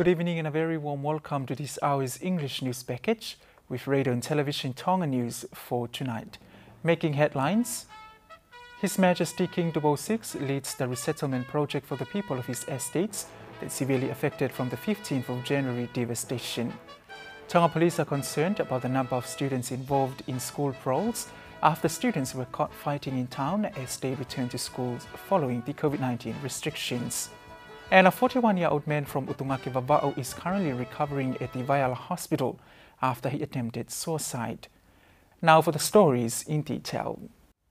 Good evening and a very warm welcome to this hour's English news package with radio and television Tonga news for tonight. Making headlines, His Majesty King Dubo VI leads the resettlement project for the people of his estates that severely affected from the 15th of January devastation. Tonga police are concerned about the number of students involved in school paroles after students were caught fighting in town as they returned to schools following the COVID-19 restrictions. And a 41-year-old man from Tonga is currently recovering at the Vaiala Hospital after he attempted suicide. Now for the stories in detail.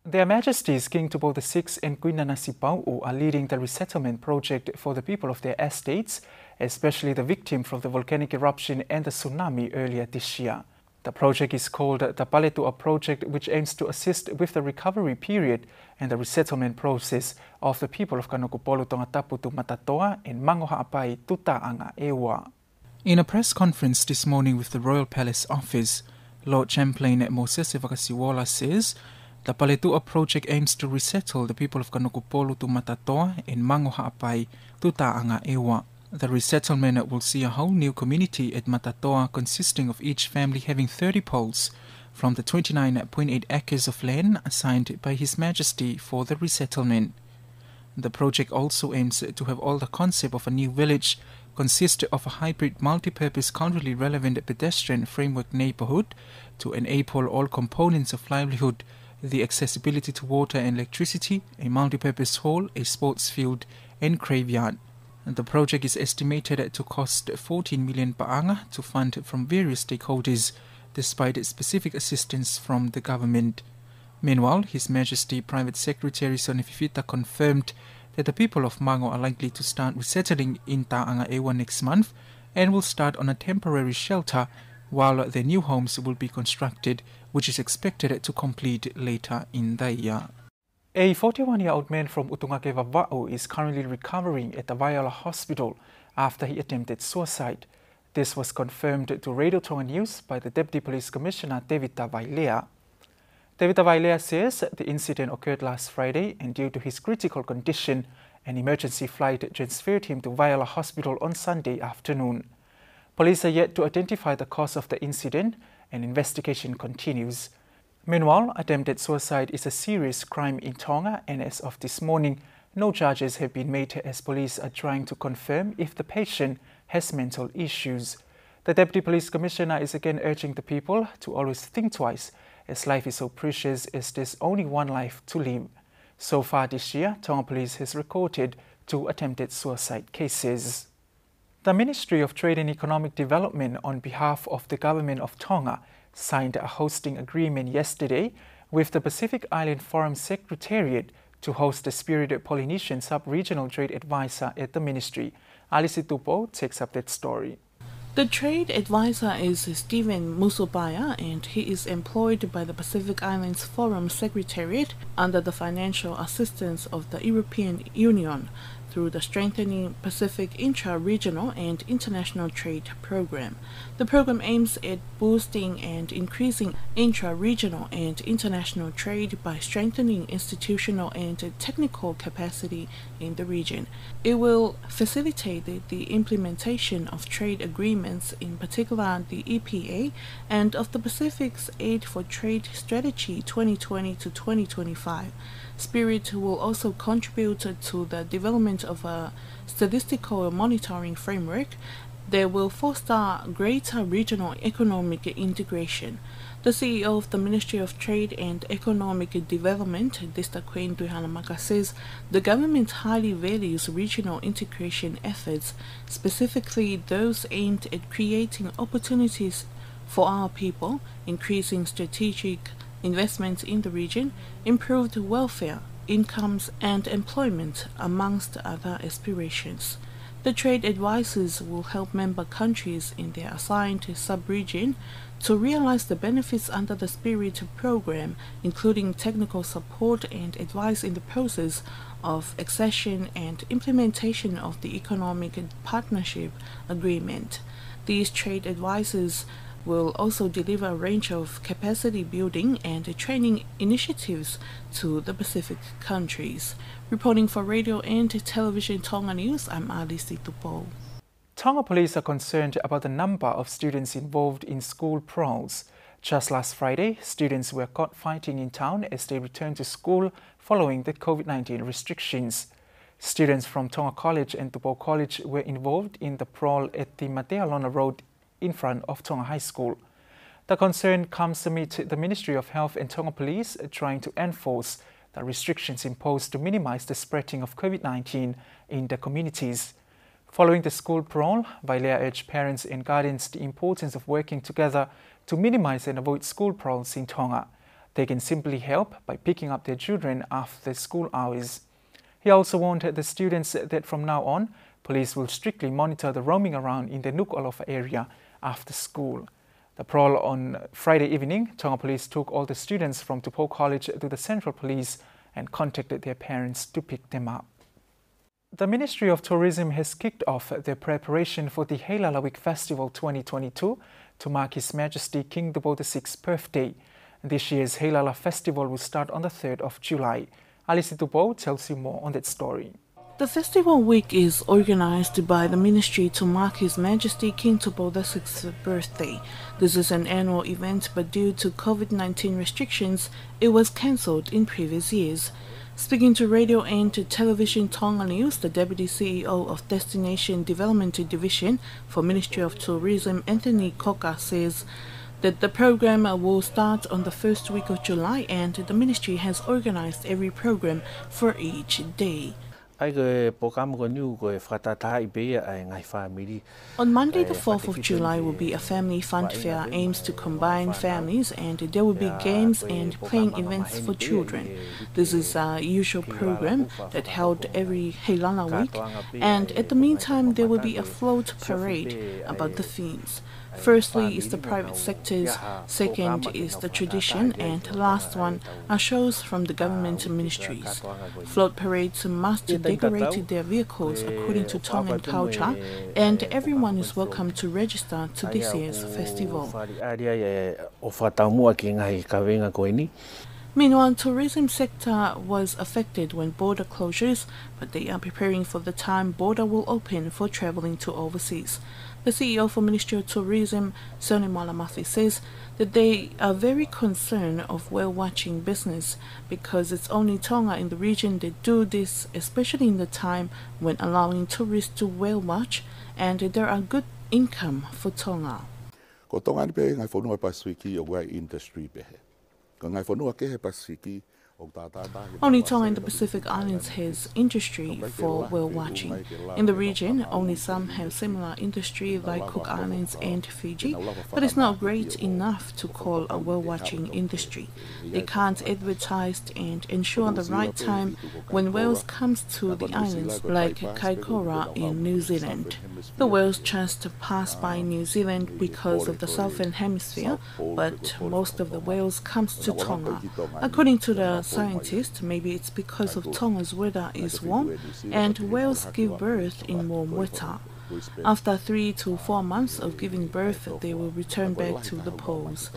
Their Majesties King Dubo VI and Queen Nanasi are leading the resettlement project for the people of their estates, especially the victim from the volcanic eruption and the tsunami earlier this year. The project is called the Paletua Project, which aims to assist with the recovery period and the resettlement process of the people of Nuku'alofa, Tongatapu to Matatoa and Mangoha'apai Tutaanga Ewa. In a press conference this morning with the Royal Palace Office, Lord Champlain Moses Vakasiwola says the Paletua Project aims to resettle the people of Nuku'alofa to Matatoa and Mangoha'apai Tutaanga Ewa. The resettlement will see a whole new community at Matatoa consisting of each family having 30 poles from the 29.8 acres of land assigned by His Majesty for the resettlement. The project also aims to have all the concept of a new village consist of a hybrid multi-purpose culturally relevant pedestrian framework neighborhood to enable all components of livelihood, the accessibility to water and electricity, a multi-purpose hall, a sports field and graveyard. The project is estimated to cost 14 million paanga to fund from various stakeholders, despite specific assistance from the government. Meanwhile, His Majesty Private Secretary Soni Fifita confirmed that the people of Mango are likely to start resettling in Ta'anga Ewa next month and will start on a temporary shelter while their new homes will be constructed, which is expected to complete later in the year. A 41-year-old man from Tonga is currently recovering at the Vaiala Hospital after he attempted suicide. This was confirmed to Radio Tonga News by the Deputy Police Commissioner Tevita Vailea. Tevita Vailea says the incident occurred last Friday and due to his critical condition, an emergency flight transferred him to Vaiala Hospital on Sunday afternoon. Police are yet to identify the cause of the incident and investigation continues. Meanwhile, attempted suicide is a serious crime in Tonga and as of this morning, no charges have been made as police are trying to confirm if the patient has mental issues. The Deputy Police Commissioner is again urging the people to always think twice as life is so precious as there's only one life to live. So far this year, Tonga Police has recorded 2 attempted suicide cases. The Ministry of Trade and Economic Development on behalf of the Government of Tonga signed a hosting agreement yesterday with the Pacific Island Forum Secretariat to host the Spirited Polynesian Sub-Regional Trade Advisor at the Ministry. Alice Tupo takes up that story. The trade advisor is Stephen Musubaya and he is employed by the Pacific Islands Forum Secretariat under the financial assistance of the European Union through the Strengthening Pacific Intra-Regional and International Trade Program. The program aims at boosting and increasing intra-regional and international trade by strengthening institutional and technical capacity in the region. It will facilitate the implementation of trade agreements, in particular the EPA, and of the Pacific's Aid for Trade Strategy 2020 to 2025. Spirit will also contribute to the development of a statistical monitoring framework that will foster greater regional economic integration. The CEO of the Ministry of Trade and Economic Development, Dista Queen Duhanamaka, says the government highly values regional integration efforts, specifically those aimed at creating opportunities for our people, increasing strategic investments in the region, improved welfare, incomes and employment, amongst other aspirations. The trade advisors will help member countries in their assigned sub-region to realize the benefits under the Spirit program, including technical support and advice in the process of accession and implementation of the Economic Partnership Agreement. These trade advisors will also deliver a range of capacity building and training initiatives to the Pacific countries. Reporting for Radio and Television Tonga News, I'm Alice Tupo. Tonga police are concerned about the number of students involved in school prowls. Just last Friday, students were caught fighting in town as they returned to school following the COVID-19 restrictions. Students from Tonga College and Tupo College were involved in the prowl at the Matealona Road in front of Tonga High School. The concern comes amid the Ministry of Health and Tonga Police trying to enforce the restrictions imposed to minimize the spreading of COVID-19 in the communities. Following the school prowl, Vailea urged parents and guardians the importance of working together to minimize and avoid school prowls in Tonga. They can simply help by picking up their children after school hours. He also warned the students that from now on, police will strictly monitor the roaming around in the Nuku'alofa area after school. The prowl on Friday evening, Tonga Police took all the students from Tupo College to the Central Police and contacted their parents to pick them up. The Ministry of Tourism has kicked off their preparation for the Heilala Week Festival 2022 to mark His Majesty King Tupo VI's birthday. This year's Heilala Festival will start on the 3rd of July. Alice Tupo tells you more on that story. The festival week is organized by the ministry to mark His Majesty King Tupo VI's birthday. This is an annual event, but due to COVID-19 restrictions, it was cancelled in previous years. Speaking to Radio and to Television Tonga News, the Deputy CEO of Destination Development Division for Ministry of Tourism, Anthony Koka, says that the program will start on the first week of July and the ministry has organized every program for each day. On Monday, the 4th of July, will be a family fun fair aims to combine families, and there will be games and playing events for children. This is a usual program that held every Heilala week, and at the meantime, there will be a float parade about the themes. Firstly is the private sectors, second is the tradition, and last one are shows from the government ministries. Float parades must decorate their vehicles according to Tongan culture, and everyone is welcome to register to this year's festival. Meanwhile, tourism sector was affected when border closures, but they are preparing for the time border will open for traveling to overseas. The CEO for Ministry of Tourism, Soni Malamathi, says that they are very concerned of whale-watching business because it's only Tonga in the region that do this, especially in the time when allowing tourists to whale-watch, and there are good income for Tonga. Only Tonga and the Pacific Islands has industry for whale watching. In the region, only some have similar industry like Cook Islands and Fiji, but it's not great enough to call a whale watching industry. They can't advertise and ensure the right time when whales comes to the islands like Kaikoura in New Zealand. The whales just pass by New Zealand because of the southern hemisphere, but most of the whales comes to Tonga. According to the scientists, maybe it's because of Tonga's weather is warm and whales give birth in warm weather. After 3 to 4 months of giving birth, they will return back to the poles.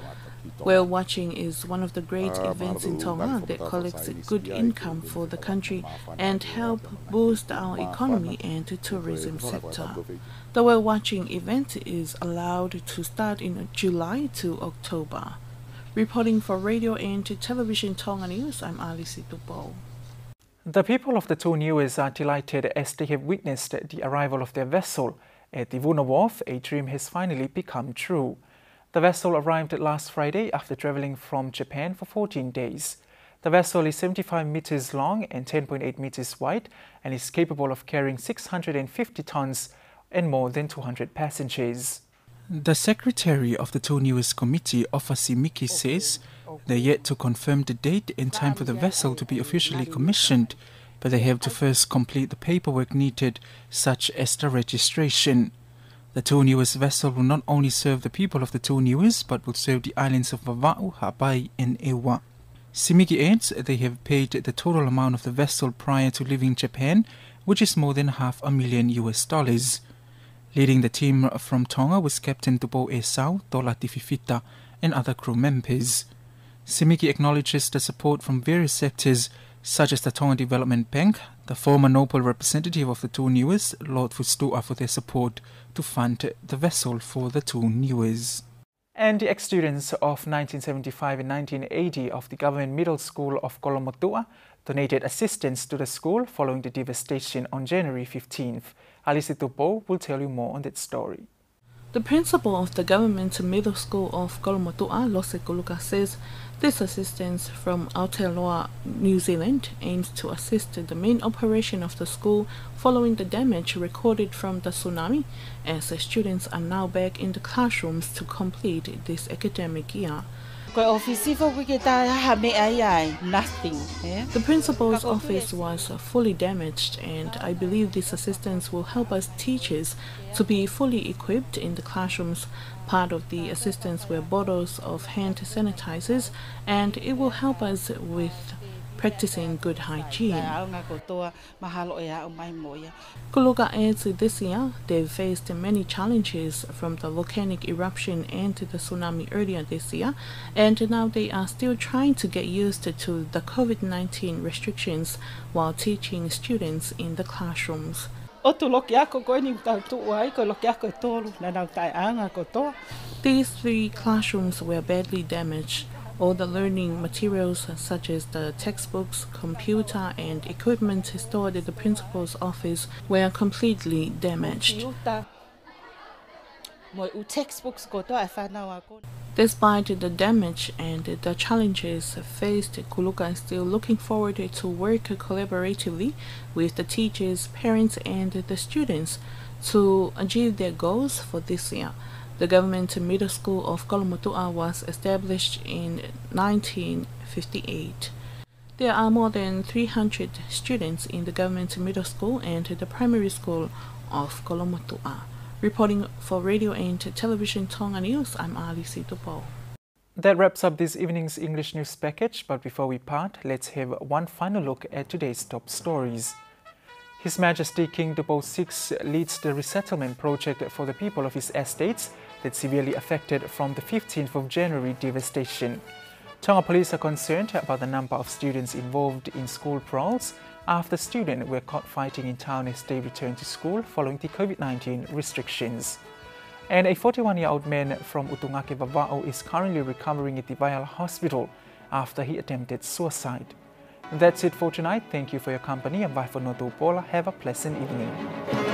Whale watching is one of the great events in Tonga that collects a good income for the country and help boost our economy and the tourism sector. The whale watching event is allowed to start in July to October. Reporting for Radio and Television Tonga News, I'm Alice Tupo. The people of the two Niues are delighted as they have witnessed the arrival of their vessel. At the Vuna Wharf, a dream has finally become true. The vessel arrived last Friday after travelling from Japan for 14 days. The vessel is 75 meters long and 10.8 meters wide and is capable of carrying 650 tons and more than 200 passengers. The secretary of the two Niues committee, Ofasimiki, says they're yet to confirm the date and time for the vessel to be officially commissioned, but they have to first complete the paperwork needed, such as the registration. The two Niues vessel will not only serve the people of the two Niues, but will serve the islands of Vava'u, Hawaii and Ewa. Simiki adds they have paid the total amount of the vessel prior to leaving Japan, which is more than $500,000. Leading the team from Tonga was Captain Tupo Esau, Tola Tififita, and other crew members. Simiki acknowledges the support from various sectors such as the Tonga Development Bank, the former noble representative of the two Niues, Lord Fustu'a, for their support to fund the vessel for the two Niues. And the ex-students of 1975 and 1980 of the Government Middle School of Kolomotua donated assistance to the school following the devastation on January 15th. Alice Tupo will tell you more on that story. The principal of the Government Middle School of Kolomotua, Lose Kuluka, says this assistance from Aotearoa, New Zealand, aims to assist the main operation of the school following the damage recorded from the tsunami, as the students are now back in the classrooms to complete this academic year. The principal's office was fully damaged, and I believe this assistance will help us teachers to be fully equipped in the classrooms. Part of the assistance were bottles of hand sanitizers, and it will help us with practicing good hygiene. Kuluka adds this year they've faced many challenges from the volcanic eruption and the tsunami earlier this year, and now they are still trying to get used to the COVID-19 restrictions while teaching students in the classrooms. These 3 classrooms were badly damaged. All the learning materials, such as the textbooks, computer, and equipment stored at the principal's office, were completely damaged. Despite the damage and the challenges faced, Kuluka is still looking forward to work collaboratively with the teachers, parents, and the students to achieve their goals for this year. The Government Middle School of Kolomotua was established in 1958. There are more than 300 students in the Government Middle School and the Primary School of Kolomotua. Reporting for Radio and Television Tonga News, I'm Alice Tupo. That wraps up this evening's English news package, but before we part, let's have one final look at today's top stories. His Majesty King Dupo VI leads the resettlement project for the people of his estates that severely affected from the 15th of January devastation. Tonga police are concerned about the number of students involved in school brawls after students were caught fighting in town as they returned to school following the COVID-19 restrictions. And a 41-year-old man from Utungake Vava'o is currently recovering at the Vaiala Hospital after he attempted suicide. That's it for tonight. Thank you for your company, and bye for Paula. Have a pleasant evening.